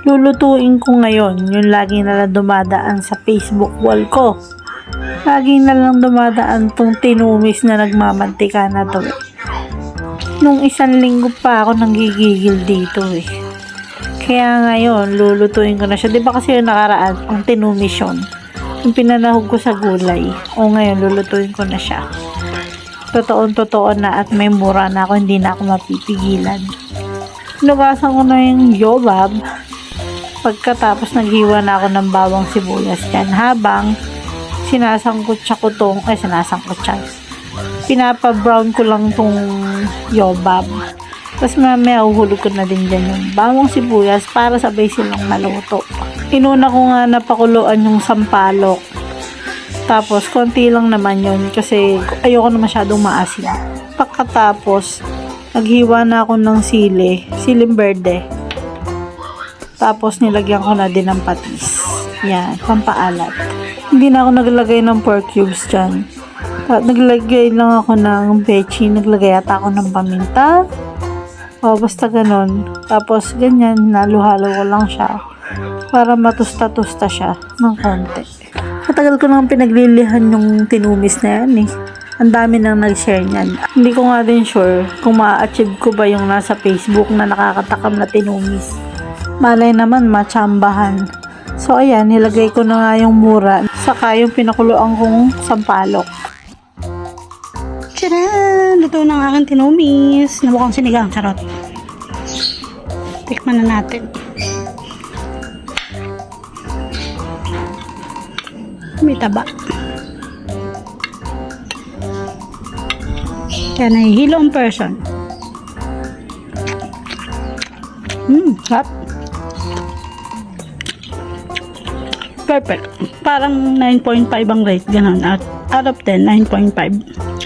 Lulutuin ko ngayon yung lagi na lang dumadaan sa Facebook wall ko. Lagi na lang dumadaan tong tinumis na nagmamantika na to. Nung isang linggo pa ako nanggigigil dito eh. Kaya ngayon, lulutuin ko na siya. Di ba kasi yung nakaraan, ang tinumis yun. Yung pinanahog ko sa gulay. O ngayon, lulutuin ko na siya. Totoo na at may mura na ako, hindi na ako mapipigilan. Lugasan ko na yung yobab. Pagkatapos naghiwa na ako ng bawang sibuyas dyan. Habang sinasangkot pinapa-brown ko lang tong yobab. Tapos mamaya uhulog ko na din dyan yung bawang sibuyas para sabay silang maluto. Inuna ko nga napakuluan yung sampalok. Tapos konti lang naman yun kasi ayoko na masyadong maasim. Pagkatapos naghiwa na ako ng siling berde. Tapos nilagyan ko na din ng patis. Yan, pampaalat. Hindi na ako naglagay ng pork cubes dyan. Naglagay lang ako ng bechi. Naglagay ata ako ng paminta. O basta ganon. Tapos ganyan, naluhalo ko lang siya. Para matusta-tusta siya ng konti. Matagal ko nang pinaglilihan yung tinumis na yan eh. Ang dami nang nag-share niyan. Hindi ko nga din sure kung ma-achieve ko ba yung nasa Facebook na nakakatakam na tinumis. Malay naman matsambahan. So ayan, nilagay ko na nga yung mura. Saka yung pinakuluan kong sampalok. Tcharan! Luto ng aking tinumis. Na mukhang sinigang, charot. Tikman na natin. May taba. Kaya nahihilo ang person. Sarap. Perfect. Parang 9.5 ang rate. Ganon. Out of 10, 9.5.